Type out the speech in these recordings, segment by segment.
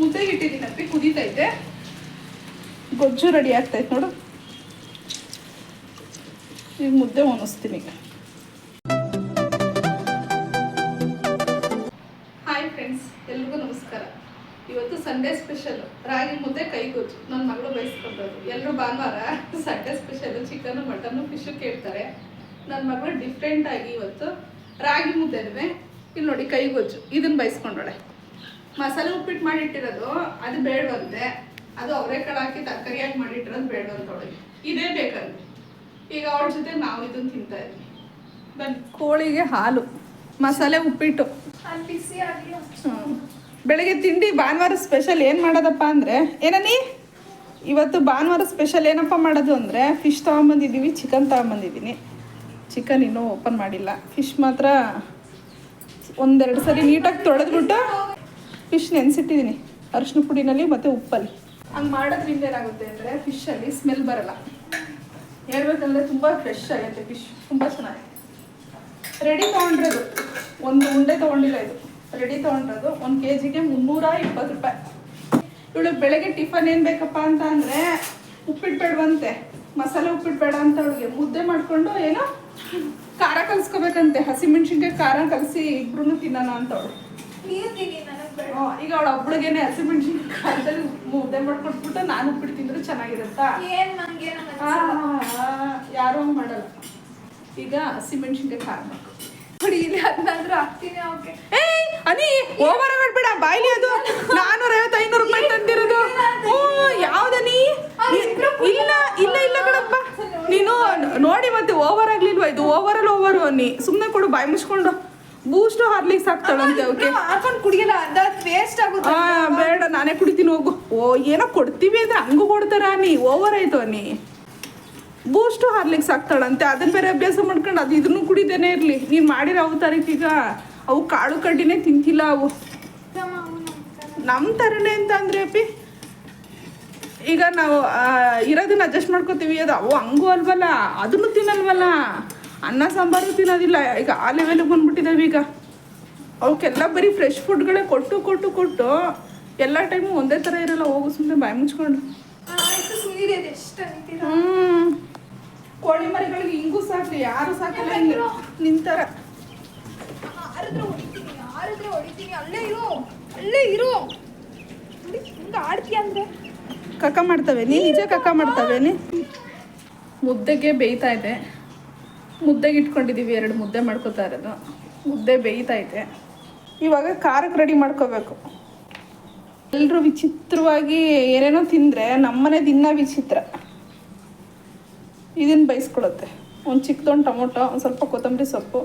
ಮುದ್ದೆಗೆ ಇಟ್ಟಿದ್ದೀನಪ್ಪಿ, ಕುದೀತೈತೆ. ಗೊಜ್ಜು ರೆಡಿ ಆಗ್ತೈತೆ ನೋಡು. ಈಗ ಮುದ್ದೆ ಒಣಸ್ತೀನಿ. ಈಗ ಹಾಯ್ ಫ್ರೆಂಡ್ಸ್, ಎಲ್ರಿಗೂ ನಮಸ್ಕಾರ. ಇವತ್ತು ಸಂಡೇ ಸ್ಪೆಷಲ್ ರಾಗಿ ಮುದ್ದೆ ಕೈ ಗೊಜ್ಜು. ನನ್ನ ಮಗಳು ಬಯಸ್ಕೊಂಡದ್ದು. ಎಲ್ಲರೂ ಭಾನುವಾರ Sunday special chicken mutton fish ಕೇಳ್ತಾರೆ. ನನ್ನ ಮಗಳು ಡಿಫ್ರೆಂಟ್ ಆಗಿ ಇವತ್ತು ರಾಗಿ ಮುದ್ದೆನೇ ಇಲ್ಲಿ ನೋಡಿ ಕೈ ಗೊಜ್ಜು ಇದನ್ನು ಬಯಸ್ಕೊಂಡೋಳೆ. ಮಸಾಲೆ ಉಪ್ಪಿಟ್ಟು ಮಾಡಿಟ್ಟಿರೋದು ಅದು ಬೇಡವಂತೆ, ಅದು ಅವರೆಕಾಳು ಹಾಕಿ ತರಕಾರಿ ಹಾಕಿ ಮಾಡಿಟ್ಟಿರೋದು ಬೇಡವಂತ ಅವಳಿಗೆ. ಇದೇ ಬೇಕಂತೆ. ಈಗ ಅವಳ ಜೊತೆ ನಾವು ಇದನ್ನು ತಿಂತಾ ಇದ್ವಿ. ಬನ್ನಿ. ಕೋಳಿಗೆ ಹಾಲು, ಮಸಾಲೆ ಉಪ್ಪಿಟ್ಟು, ಬಿಸಿ ಆಗಲಿ. ಬೆಳಗ್ಗೆ ತಿಂಡಿ. ಭಾನುವಾರ ಸ್ಪೆಷಲ್ ಏನು ಮಾಡೋದಪ್ಪ ಅಂದರೆ ಏನನಿ ಇವತ್ತು ಭಾನುವಾರ ಸ್ಪೆಷಲ್ ಏನಪ್ಪ ಮಾಡೋದು ಅಂದರೆ ಫಿಶ್ ತೊಗೊಂಬಂದಿದ್ದೀವಿ, ಚಿಕನ್ ತೊಗೊಂಬಂದಿದ್ದೀನಿ. ಚಿಕನ್ ಇನ್ನೂ ಓಪನ್ ಮಾಡಿಲ್ಲ. ಫಿಶ್ ಮಾತ್ರ ಒಂದೆರಡು ಸರಿ ನೀಟಾಗಿ ತೊಳೆದ್ಬಿಟ್ಟು ಫಿಶ್ ನೆನೆಸಿಟ್ಟಿದ್ದೀನಿ ಅರಿಶಿನ ಪುಡಿನಲ್ಲಿ ಮತ್ತು ಉಪ್ಪಲ್ಲಿ. ಹಂಗೆ ಮಾಡೋದ್ರಿಂದ ಏನಾಗುತ್ತೆ ಅಂದರೆ ಫಿಶಲ್ಲಿ ಸ್ಮೆಲ್ ಬರಲ್ಲ. ಹೇಳ್ಬೇಕಂದ್ರೆ ತುಂಬ ಫ್ರೆಶ್ ಆಗುತ್ತೆ ಫಿಶ್, ತುಂಬ ಚೆನ್ನಾಗಿದೆ. ರೆಡಿ ತೊಗೊಂಡಿರೋದು ಒಂದು ಉಂಡೆ ತೊಗೊಂಡಿಲ್ಲ, ಇದು ರೆಡಿ ತೊಗೊಂಡಿರೋದು 1 kgಗೆ 320 ರೂಪಾಯಿ. ಇವಳಿಗೆ ಬೆಳಗ್ಗೆ ಟಿಫನ್ ಏನು ಬೇಕಪ್ಪ ಅಂತ ಅಂದರೆ ಉಪ್ಪಿಟ್ಟು ಬೇಡವಂತೆ, ಮಸಾಲೆ ಉಪ್ಪಿಟ್ಟು ಬೇಡ ಅಂತ. ಅವಳಿಗೆ ಮುದ್ದೆ ಮಾಡಿಕೊಂಡು ಏನೋ ಖಾರ ಕಲಿಸ್ಕೋಬೇಕಂತೆ, ಹಸಿಮೆಣ್ಸಿನ್ಕಾಯಿ ಖಾರ ಕಲಸಿ ಇಬ್ರು ತಿನ್ನೋಣ ಅಂತ ಅವಳು. ಈಗ ಅವಳ ಒಬ್ಳಿಗೇನೆ ಹಸಿಮೆಣ್ಸಿನ್ಕಾಯಿ ಖಾರದಲ್ಲಿ ಮುದ್ದೆ ಮಾಡ್ಕೊಟ್ಬಿಟ್ಟು ನಾನು ಉಪ್ಪಿಟ್ಟು ತಿಂದ್ರೆ ಚೆನ್ನಾಗಿರುತ್ತಾ? ಯಾರೂ ಮಾಡಲ್ಲ. ಈಗ ಹಸಿಮೆಣ್ಸಿನ್ಕಾಯಿ ಖಾರ ಮಾಡ್ಕೊ ನೋಡಿ. ಇಲ್ಲಿ ಅದನ್ನಾದ್ರೂ ಹಾಕ್ತೀನಿ. ಓಕೆ ಅನಿ ಓವರ್ ಮಾಡ್ಬೇಡ, ಬಾಯ್ಲಿ. ಅದು 450-500 ರೂಪಾಯಿ ತಂದಿರೋದು. ಯಾವ್ದನಿ? ಇಲ್ಲ ಇಲ್ಲ ಇಲ್ಲ ಕಣಪ್ಪ, ನೀನು ನೋಡಿ ಮತ್ತೆ ಓವರ್ ಆಗ್ಲಿಲ್ವಾ? ಇದು ಓವರಲ್ಲಿ ಓವರು ಅನ್ನಿ. ಸುಮ್ಮನೆ ಕೊಡು, ಬಾಯಿ ಮುಚ್ಕೊಂಡು. ಬೂಸ್ಟು ಹಾರ್ಲಿಕ್ಸ್ ಹಾಕ್ತಾಳಂತೆ ಅವಕ್ಕೆ. ಹಾಕೊಂಡು ಕುಡಿಯಲ್ಲ, ಅದ ವೇಸ್ಟ್ ಆಗುತ್ತೆ. ಬೇಡ, ನಾನೇ ಕುಡಿತೀನಿ ಹೋಗು. ಏನೋ ಕೊಡ್ತೀವಿ ಅಂದ್ರೆ ಹಂಗೂ ಕೊಡ್ತಾರ ನೀ? ಓವರ್ ಆಯ್ತು ಅನ್ನಿ. ಬೂಸ್ಟು ಹಾರ್ಲಿಕ್ಸ್ ಹಾಕ್ತಾಳಂತೆ, ಅದನ್ನ ಬೇರೆ ಅಭ್ಯಾಸ ಮಾಡ್ಕೊಂಡು ಅದು ಇದನ್ನು ಕುಡಿದೇನೆ ಇರಲಿ. ನೀನು ಮಾಡಿರೋ ಅವತಾರಕ್ಕೀಗ ಅವು ಕಾಳು ಕಡ್ಡಿನೇ ತಿಂತಿಲ್ಲ. ಅವು ನಮ್ಮ ಥರನೇ ಅಂತ ಅಂದರೆ ಅಪ್ಪಿ ಈಗ ನಾವು ಇರೋದನ್ನ ಅಡ್ಜಸ್ಟ್ ಮಾಡ್ಕೋತೀವಿ. ಅದು ಅವು ಹಂಗೂ ಅಲ್ವಲ್ಲ, ಅದನ್ನು ತಿನ್ನಲ್ವಲ್ಲ. ಅನ್ನ ಸಾಂಬಾರು ತಿನ್ನೋದಿಲ್ಲ. ಈಗ ಆ ಲೆವೆಲಿಗೆ ಬಂದ್ಬಿಟ್ಟಿದ್ದಾವೆ ಈಗ. ಅವಕ್ಕೆಲ್ಲ ಬರೀ ಫ್ರೆಶ್ ಫುಡ್ಗಳೇ ಕೊಟ್ಟು ಕೊಟ್ಟು ಕೊಟ್ಟು ಎಲ್ಲ ಟೈಮು ಒಂದೇ ಥರ ಇರಲ್ಲ. ಹೋಗು ಸುಮ್ಮನೆ ಬಾಯಿ ಮುಚ್ಕೊಂಡು. ಕೋಳಿ ಮರಿಗಳಿಗೆ ಹಿಂಗೂ ಸಾಕ್ಲಿ, ಯಾರು ಸಾಕಲ್ಲ ನಿಂತರ. ಅಲ್ಲೇ ಇರು ಹಿಂಗೆ ಆಡ್ತೀಯ ಅಂದ್ರೆ ಕಕ್ಕ ಮಾಡ್ತವೆ. ನೀ ನಿಜ ಕಕ್ಕ ಮಾಡ್ತವೆ. ನೀ ಮುದ್ದೆಗೆ ಬೇಯ್ತಾ ಇದೆ. ಮುದ್ದೆಗೆ ಇಟ್ಕೊಂಡಿದ್ದೀವಿ, 2 ಮುದ್ದೆ ಮಾಡ್ಕೋತಾ ಇರೋದು. ಮುದ್ದೆ ಬೇಯ್ತೈತೆ. ಇವಾಗ ಖಾರಕ್ಕೆ ರೆಡಿ ಮಾಡ್ಕೋಬೇಕು. ಎಲ್ಲರೂ ವಿಚಿತ್ರವಾಗಿ ಏನೇನೋ ತಿಂದರೆ ನಮ್ಮನೆ ದಿನ ವಿಚಿತ್ರ. ಇದನ್ನು ಬಯಸ್ಕೊಳುತ್ತೆ. ಒಂದು ಚಿಕ್ಕದೊಂದು ಟೊಮೊಟೊ, ಒಂದು ಸ್ವಲ್ಪ ಕೊತ್ತಂಬರಿ ಸೊಪ್ಪು,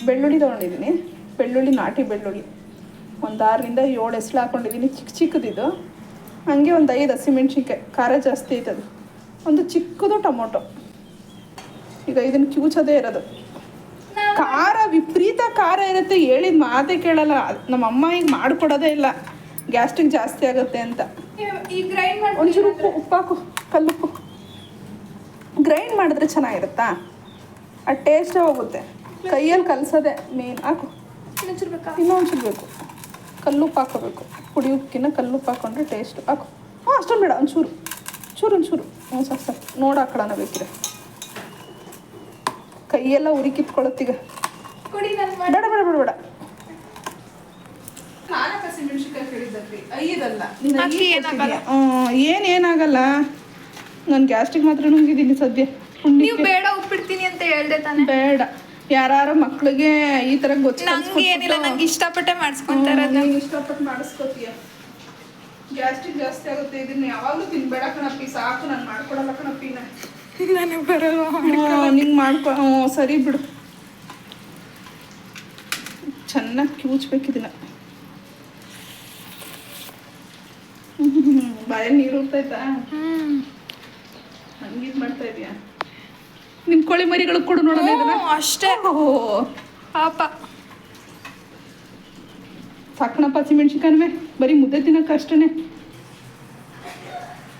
ಬೆಳ್ಳುಳ್ಳಿ ತೊಗೊಂಡಿದ್ದೀನಿ. ಬೆಳ್ಳುಳ್ಳಿ ನಾಟಿ ಬೆಳ್ಳುಳ್ಳಿ ಒಂದು 6ರಿಂದ 7 ಎಸ್ಳು ಹಾಕ್ಕೊಂಡಿದ್ದೀನಿ, ಚಿಕ್ಕ ಚಿಕ್ಕದಿದು. ಹಾಗೆ ಒಂದು 5 ಹಸಿಮೆಣ್ಸಿನ್ಕಾಯಿ, ಖಾರ ಜಾಸ್ತಿ ಐತದು. ಒಂದು ಚಿಕ್ಕದು ಟೊಮೊಟೊ. ಈಗ ಇದನ್ನು ಕಿವುಚೋದೇ ಇರೋದು. ಖಾರ ವಿಪರೀತ ಖಾರ ಇರುತ್ತೆ, ಹೇಳಿದ ಮಾತೇ ಕೇಳಲ್ಲ. ನಮ್ಮ ಅಮ್ಮ ಈಗ ಮಾಡಿಕೊಡೋದೇ ಇಲ್ಲ, ಗ್ಯಾಸ್ಟ್ರಿಕ್ ಜಾಸ್ತಿ ಆಗುತ್ತೆ ಅಂತ. ಈ ಗ್ರೈಂಡ್ ಮಾಡಿ ಒಂಚೂರು ಉಪ್ಪು ಹಾಕು, ಕಲ್ಲುಪ್ಪು. ಗ್ರೈಂಡ್ ಮಾಡಿದ್ರೆ ಚೆನ್ನಾಗಿರುತ್ತಾ? ಆ ಟೇಸ್ಟೇ ಹೋಗುತ್ತೆ. ಕೈಯಲ್ಲಿ ಕಲಸೋದೆ ಮೇನ್. ಹಾಕು, ಇನ್ನೊಂಚೂರು ಬೇಕು. ಕಲ್ಲುಪ್ಪು ಹಾಕೋಬೇಕು. ಪುಡಿ ಉಪ್ಪಿನ ಕಲ್ಲುಪ್ಪು ಹಾಕೊಂಡ್ರೆ ಟೇಸ್ಟ್. ಹಾಕು. ಅಷ್ಟೊಂದು ಬೇಡ, ಒಂಚೂರು ಒಂಚೂರು ಸಾಕು. ನೋಡಿ ಹಾಕೊಳ್ಳೋಣ ಬೇಕಿದ್ರೆ. ಕೈಯೆಲ್ಲ ಉರಿ ಕಿತ್ಕೊಳ್ಳುತ್ತೀಗ. ಬೇಡ ಬೇಡ ಬೇಡ ಬೇಡ. ನಾಲ್ಕು ಹಸಿಮೆಣ್ಸಿನ್ಕಾಯಿ ಕೇಳಿದ್ರಿ, 5 ಅಲ್ಲ. ಏನಾಗಲ್ಲ. ನಾನು ಗ್ಯಾಸ್ಟ್ರಿಕ್ ಮಾತ್ರ ನುಂಗಿದ್ದೀನಿ ಸದ್ಯ. ನೀವು ಬೇಡ ಉಪ್ಪಿಡ್ತೀನಿ ಅಂತ ಹೇಳ್ದೆ ತಾನೆ? ಬೇಡ. ಯಾರು ಮಕ್ಳಿಗೆ ಈ ಥರ ಏನಿಲ್ಲ, ನಂಗೆ ಇಷ್ಟಪಟ್ಟೆ ಮಾಡಿಸ್ಕೊಂತಾರೆ. ಇಷ್ಟಪಟ್ಟು ಮಾಡಿಸ್ಕೋತೀಯ. ಗ್ಯಾಸ್ಟ್ರಿಕ್ ಜಾಸ್ತಿ ಆಗುತ್ತೆ. ಇದನ್ನ ಯಾವಾಗಲೂ ತಿನ್ಬೇಡ ಕಣಪ್ಪಿ, ಸಾಕು. ನಾನು ಮಾಡ್ಕೊಡಲ್ಲ ಕಣಪ್ಪಿ. ನನಗೆ ಬರಲ್ಲ. ನಿಂಗೆ ಮಾಡ್ಕೊ. ಸರಿ ಬಿಡು. ಚೆನ್ನಾಗಿ ಕಿವುಚ್ಬೇಕಿದಿಲ್ಲ. ಬಾಯಲ್ಲಿ ನೀರು ಉರ್ತೈತಾ? ಹಂಗಿದ್ ಮಾಡ್ತಾ ಇದೀಯಾ? ನಿಮ್ಮ ಕೋಳಿ ಮರಿಗಳು ಕೊಡು ನೋಡೋಣ ಇದನ್ನ. ಅಷ್ಟೇ. ಪಾಪ ಸಾಕಣಪ್ಪ. ಹಸಿಮೆಣ್ಸಿನ್ಕಾಯಿ ಬರೀ ಮುದ್ದೆ ತಿನ್ನೋಕೆ ಅಷ್ಟೇ.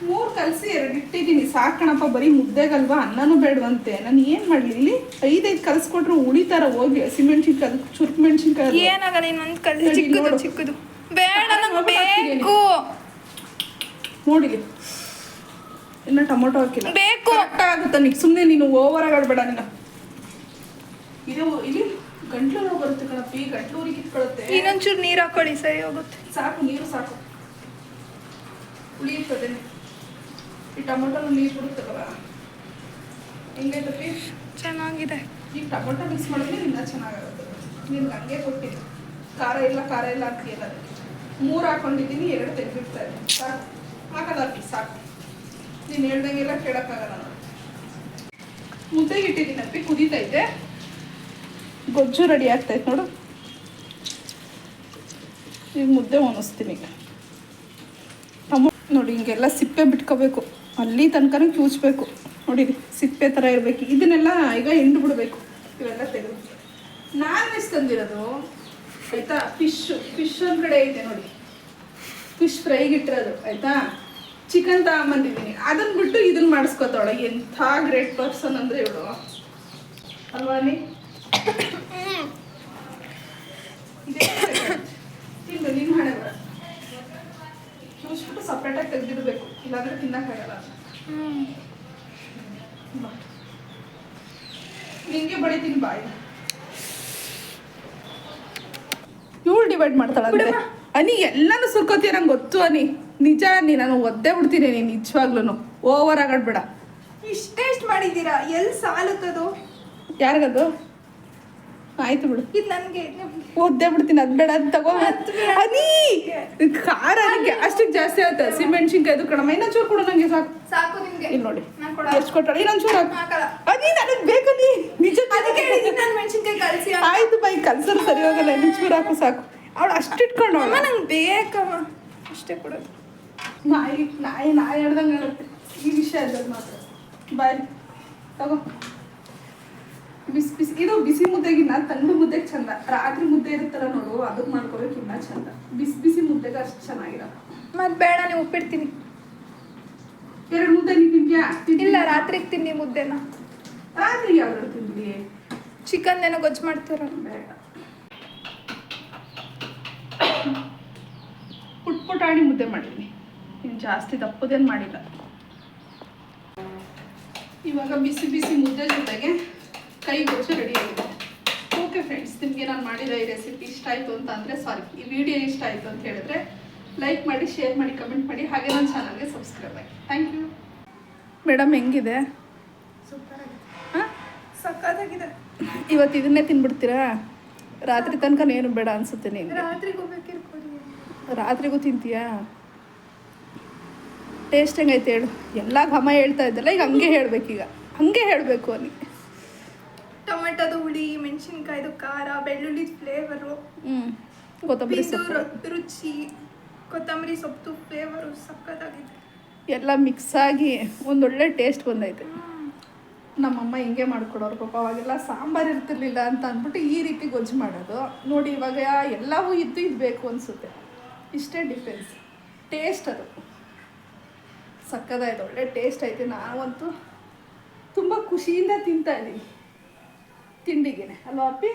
3 ಕಲಸಿ 2 ಇಟ್ಟಿದ್ದೀನಿ. ಸಾಕಣಪ್ಪ, ಬರೀ ಮುದ್ದೆಗಲ್ವಾ, ಅನ್ನನೂ ಬೇಡವಂತೆ. ನಾನು ಏನು ಮಾಡಲಿ? ಇಲ್ಲಿ 5 ಕಲಿಸ್ಕೊಟ್ರು ಉಳಿತಾರ ಹೋಗಿ. ಹಸಿಮೆಣ್ಸಿನ್ಕಾಯಿ, ಚುರುಕು ಮೆಣಸಿನ್ಕಾಯಿ ಏನಾಗಲ್ಲ. ಇನ್ನೊಂದು ಕಲಿ ಚಿಕ್ಕದು ಚಿಕ್ಕದು ಬೇಡ. ನಂಗೆ ಬೇಡ. ನೋಡಿಲಿ ಇನ್ನು ಟೊಮೊಟೊ ಹಾಕಿಲ್ಲ ಬೇಕು. ಆಗುತ್ತೆ ನೀನು ಸುಮ್ಮನೆ ನೀನು ಓವರ್ ಆಗಾಡ್ಬೇಡ ನೀನು ಇದು ಇಲ್ಲಿ ಗಂಟ್ಲು ನೋವು ಬರುತ್ತೆ ಕಣಪ್ಪಿ ಗಂಟ್ಲು ಊರಿಗೆ ಇಟ್ಕೊಳ್ಳುತ್ತೆ ಇನ್ನೊಂಚೂರು ನೀರು ಹಾಕೊಳ್ಳಿ ಸರಿ ಹೋಗುತ್ತೆ. ಸಾಕು ನೀರು ಸಾಕು ಉಳಿಯುತ್ತದೆ ಈ ಟೊಮೊಟೊ ನೀರು ಬಿಡುತ್ತಲ್ಲ ಹೆಂಗೈತಪ್ಪಿ ಚೆನ್ನಾಗಿದೆ. ಈಗ ಟೊಮೊಟೊ ಮಿಕ್ಸ್ ಮಾಡಿದ್ರೆ ಇನ್ನೂ ಚೆನ್ನಾಗಾಗುತ್ತೆ ನಿನ್ಗೆ ಹಂಗೆ ಕೊಟ್ಟಿದ್ದು ಖಾರ ಇಲ್ಲ ಹಾಕ್ತಿಯಲ್ಲ ಅದಕ್ಕೆ 3 ಹಾಕೊಂಡಿದ್ದೀನಿ 2 ತೆಗೆದಿರ್ತಾ ಇದೆ ಸಾಕು ಹಾಕಲ್ಲ ಅಪ್ಪಿ ಸಾಕು ನೀನು ಹೇಳ್ದಂಗೆಲ್ಲ ಕೇಳೋಕ್ಕಾಗಲ್ಲ ನಾನು ಮುದ್ದೆಗೆ ಇಟ್ಟಿದ್ದೀನಿ ಅಪ್ಪಿ ಕುದೀತೈತೆ ಗೊಜ್ಜು ರೆಡಿ ಆಗ್ತೈತೆ ನೋಡು ಈಗ ಮುದ್ದೆ ಒಣಸ್ತೀನಿ ನೋಡಿ ಹಿಂಗೆಲ್ಲ ಸಿಪ್ಪೆ ಬಿಟ್ಕೋಬೇಕು ಅಲ್ಲಿ ತನಕನೂ ಕ್ಯೂಚ್ಬೇಕು ನೋಡಿರಿ ಸಿಪ್ಪೆ ಥರ ಇರಬೇಕು ಇದನ್ನೆಲ್ಲ ಈಗ ಹಿಂಡು ಬಿಡಬೇಕು ಇವೆಲ್ಲ ತೆಗೆದು ನಾನು ವೆಜ್ ತಂದಿರೋದು ಆಯಿತಾ ಫಿಶ್ ಒಂದು ಕಡೆ ಐತೆ ನೋಡಿ ಫಿಶ್ ಫ್ರೈಗೆ ಇಟ್ಟಿರೋದು ಆಯಿತಾ ಚಿಕನ್ ತಗೊಂಬಂದಿದ್ದೀನಿ ಅದನ್ನು ಬಿಟ್ಟು ಇದನ್ನು ಮಾಡಿಸ್ಕೊತಾಳೆ ಎಂಥ ಗ್ರೇಟ್ ಪರ್ಸನ್ ಅಂದರೆ ಇವಳು ಅಲ್ವಾ ನೀ ತಿಂದು ನಿನ್ನ ಹಣೆ ಬರ ಕ್ಯೂಸ್ಬಿಟ್ಟು ಸಪ್ರೇಟಾಗಿ ತೆಗೆದಿಡಬೇಕು ಇಲ್ಲಾಂದರೆ ತಿನ್ನೋಕ್ಕಾಗಲ್ಲ ನಿಂಗೆ ಬಡಿತೀನಿ ಬಾಯಿ ಇವಳು ಡಿವೈಡ್ ಮಾಡ್ತಾಳಂತೆ ಅನಿ ಎಲ್ಲಾನು ಸುರ್ಕೋತೀಯ ನಂಗೆ ಗೊತ್ತು ಅನಿ ನಿಜ ನೀ ನಾನು ಒದ್ದೇ ಬಿಡ್ತೀನಿ ನೀನು ನಿಜವಾಗ್ಲೂ ಓವರ್ ಆಗಾಡ್ಬೇಡ ಇಷ್ಟೆಷ್ಟು ಮಾಡಿದ್ದೀರಾ ಎಲ್ಲಿ ಸಾಲುತ್ತದು? ಯಾರಿಗದು ಆಯ್ತು ಬಿಡು ಇದು ನನಗೆ ಒದ್ದೇ ಬಿಡ್ತೀನಿ ಅದು ಬೇಡ ಅದು ತಗೋ ಅನಿ ಖಾರ ಅದಕ್ಕೆ ಅಷ್ಟಕ್ಕೆ ಜಾಸ್ತಿ ಆಗುತ್ತೆ ಹಸಿಮೆಣ್ಸಿನ್ಕಾಯ್ದು ಕಣಮ್ಮ ಇನ್ನೊಂಚೂರು ಕೊಡು ನಂಗೆ ಸಾಕು ಸಾಕು ನಿಮಗೆ. ಇಲ್ಲಿ ನೋಡಿ ನಾನು ಕೊಡ ಎಷ್ಟು ಕೊಟ್ಟಾಳೆ ಇನ್ನೊಂಚೂರು ಹಾಕಲ್ಲ. ಅನಿ ನನಗೆ ಬೇಕು ನೀ ನಿಜ ಅದಕ್ಕೆ ಹೇಳಿದ್ದೀನಿ ನಾನು ಮೆಣಸಿನ್ಕಾಯಿ ಕಳಿಸಿ. ಆಯ್ತು ಬೈ ಕಲ್ಸರು ಸರಿ ಹೋಗಲ್ಲ ಇನ್ನೊಂಚೂರು ಹಾಕು ಸಾಕು ಅವಳು ಅಷ್ಟು ಇಟ್ಕೊಂಡು ಅಮ್ಮ ನಂಗೆ ಬೇಕಮ್ಮ ಅಷ್ಟೇ ಕೊಡೋದು. ನಾಯಿ ನಾಯಿ ನಾಯಿ ಹೇಳ್ದಂಗೆ ಹೇಳುತ್ತೆ ಈ ವಿಷಯ ಅಲ್ಲದು ಮಾತ್ರ ಬಾಯ್ ತಗೋ ಬಿಸಿ ಬಿಸಿ ಇದು ಬಿಸಿ ಮುದ್ದೆಗಿನ್ನ ತಂಡು ಮುದ್ದೆಗೆ ಚಂದ ರಾತ್ರಿ ಮುದ್ದೆ ಇರುತ್ತಲ್ಲ ನೋಡು ಅದಕ್ಕೆ ಮಾಡ್ಕೋಬೇಕು ಇನ್ನೂ ಚಂದ ಬಿಸಿ ಬಿಸಿ ಮುದ್ದೆಗೆ ಅಷ್ಟು ಚೆನ್ನಾಗಿರಲ್ಲ ಮತ್ತೆ ಬೇಡ ನೀವು ಉಪ್ಪಿಡ್ತೀನಿ. 2 ಮುದ್ದೆ ನೀನು ತಿಂತೀಯಾ ಇಲ್ಲ ರಾತ್ರಿಗೆ ತಿನ್ನಿ ಮುದ್ದೆನ. ರಾತ್ರಿ ಯಾವ್ದು ತಿಂದ್ಲಿ ಚಿಕನ್ ಏನೋ ಗೊಜ್ಜು ಮಾಡ್ತಾರಲ್ಲ ಬೇಡ ಪುಟ್ಟಾಣಿ ಮುದ್ದೆ ಮಾಡಿದ್ದೀನಿ ನೀನು ಜಾಸ್ತಿ ದಪ್ಪದೇನು ಮಾಡಿಲ್ಲ ಇವಾಗ ಬಿಸಿ ಬಿಸಿ ಮುದ್ದೆ ಜೊತೆಗೆ ಕೈ ಗೊಜ್ಜು ರೆಡಿ ಆಗಿದೆ. ಓಕೆ ಫ್ರೆಂಡ್ಸ್ ನಿಮಗೆ ನಾನು ಮಾಡಿರೋ ಈ ರೆಸಿಪಿ ಇಷ್ಟ ಆಯಿತು ಅಂತ ಅಂದರೆ ಸಾರಿ ಈ ವಿಡಿಯೋ ಇಷ್ಟ ಆಯಿತು ಅಂತ ಹೇಳಿದ್ರೆ ಲೈಕ್ ಮಾಡಿ ಶೇರ್ ಮಾಡಿ ಕಮೆಂಟ್ ಮಾಡಿ ಹಾಗೆ ನನ್ನ ಚಾನಲ್ಗೆ ಸಬ್ಸ್ಕ್ರೈಬ್ ಆಗಿ ಥ್ಯಾಂಕ್ ಯು ಮೇಡಮ್ ಹೆಂಗಿದೆ ಸೂಪರ್ ಆಗಿದೆ ಹಾಂ ಸಕ್ಕತ್ತಾಗಿದೆ. ಇವತ್ತು ಇದನ್ನೇ ತಿನ್ಬಿಡ್ತೀರಾ ರಾತ್ರಿ ತನಕ ಏನು ಬೇಡ ಅನಿಸುತ್ತೆ ನೀನು ರಾತ್ರಿಗೂ ಬೇಕಿರ್ಬೋದು. ರಾತ್ರಿಗೂ ತಿಂತೀಯಾ ಟೇಸ್ಟ್ ಹೆಂಗೈತೆ ಹೇಳು ಎಲ್ಲ ಘಮ ಹೇಳ್ತಾ ಇದ್ದಲ್ಲ ಈಗ ಹಂಗೆ ಹೇಳ್ಬೇಕೀಗ ಹಂಗೆ ಹೇಳಬೇಕು ಅಲ್ಲಿ ಟೊಮೆಟೊದು ಹುಳಿ ಮೆಣಸಿನ್ಕಾಯ್ದು ಖಾರ ಬೆಳ್ಳುಳ್ಳಿ ಫ್ಲೇವರು ಕೊತ್ತಂಬರಿ ಸೊಪ್ಪು ರುಚಿ ಕೊತ್ತಂಬರಿ ಸೊಪ್ಪು ಫ್ಲೇವರು ಸಕ್ಕತ್ತಾಗಿದೆ. ಎಲ್ಲ ಮಿಕ್ಸ್ ಆಗಿ ಒಂದೊಳ್ಳೆ ಟೇಸ್ಟ್ ಬಂದೈತೆ. ನಮ್ಮಮ್ಮ ಹಿಂಗೆ ಮಾಡ್ಕೊಡೋರು ಪಾಪ ಅವಾಗೆಲ್ಲ ಸಾಂಬಾರು ಇರ್ತಿರ್ಲಿಲ್ಲ ಅಂತ ಅಂದ್ಬಿಟ್ಟು ಈ ರೀತಿ ಗೊಜ್ಜು ಮಾಡೋದು ನೋಡಿ ಇವಾಗ ಎಲ್ಲವೂ ಇದು ಬೇಕು ಅನಿಸುತ್ತೆ ಇಷ್ಟೇ ಡಿಫ್ರೆನ್ಸ್ ಟೇಸ್ಟ್ ಅದು ಸಕ್ಕದಾಯ್ತು ಒಳ್ಳೆ ಟೇಸ್ಟ್ ಐತೆ ನಾವಂತೂ ತುಂಬ ಖುಷಿಯಿಂದ ತಿಂತಾ ಇದ್ದೀವಿ ತಿಂಡಿಗೆ ಅಲ್ವಾ ಅಪ್ಪಿ